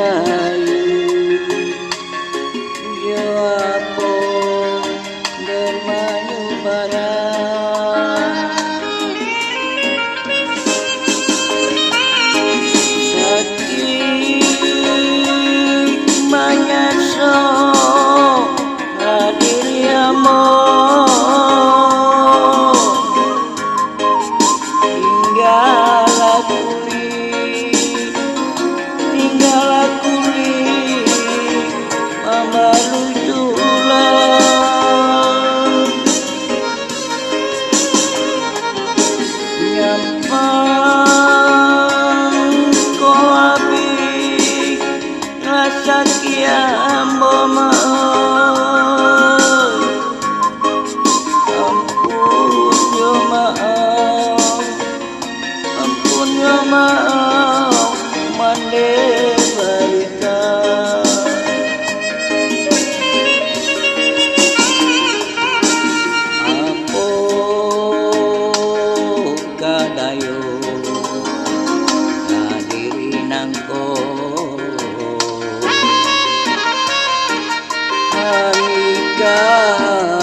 rahayu Jawapo bermayu barang sakit manyaso hadir yamo tinggal kuli mama luculah nyampang ko abi rasa kiambo ampun yo maaf ampun yo maaf mande barita apo kadayo kadiri nangko hari-hari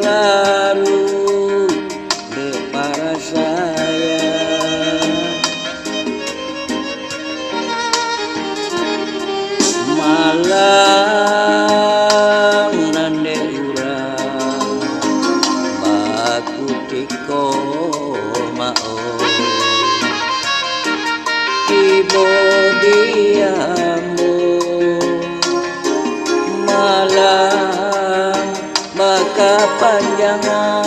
lalu para saya malam nande urang baku tiko mao ibo diambo malam baka panjangan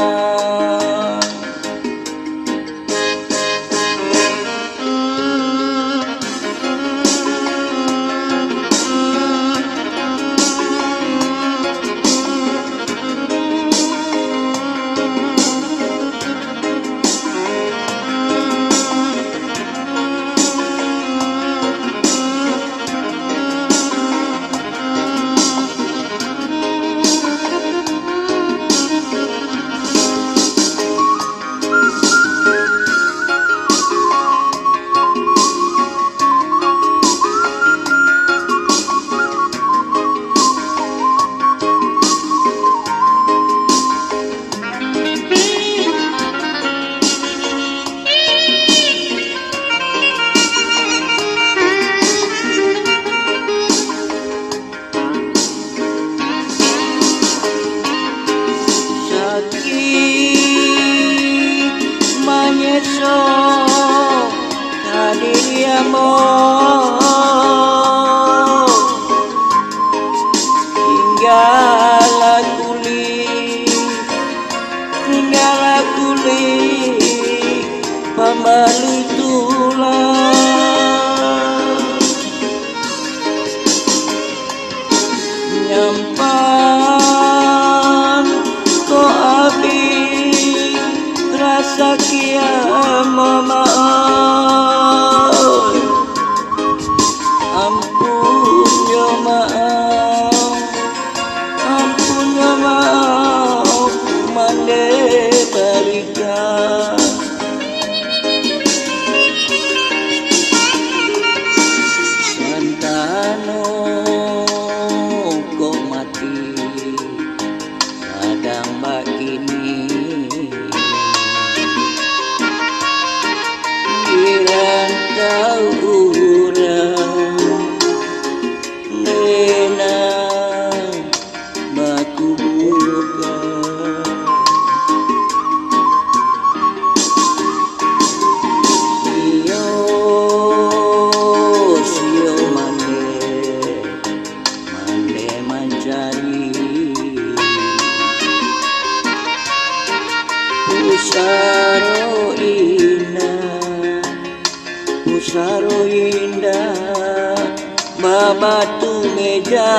manyeso kadiriamo tinggal kuli pamalu tulang nyampan ko abi rasa kiamo maaf ampun yo maaf ampun yo maaf mande balikan santano kok mati sadang begini tahu orang nena baku buka sio mande mencari pusaro indah babatu meja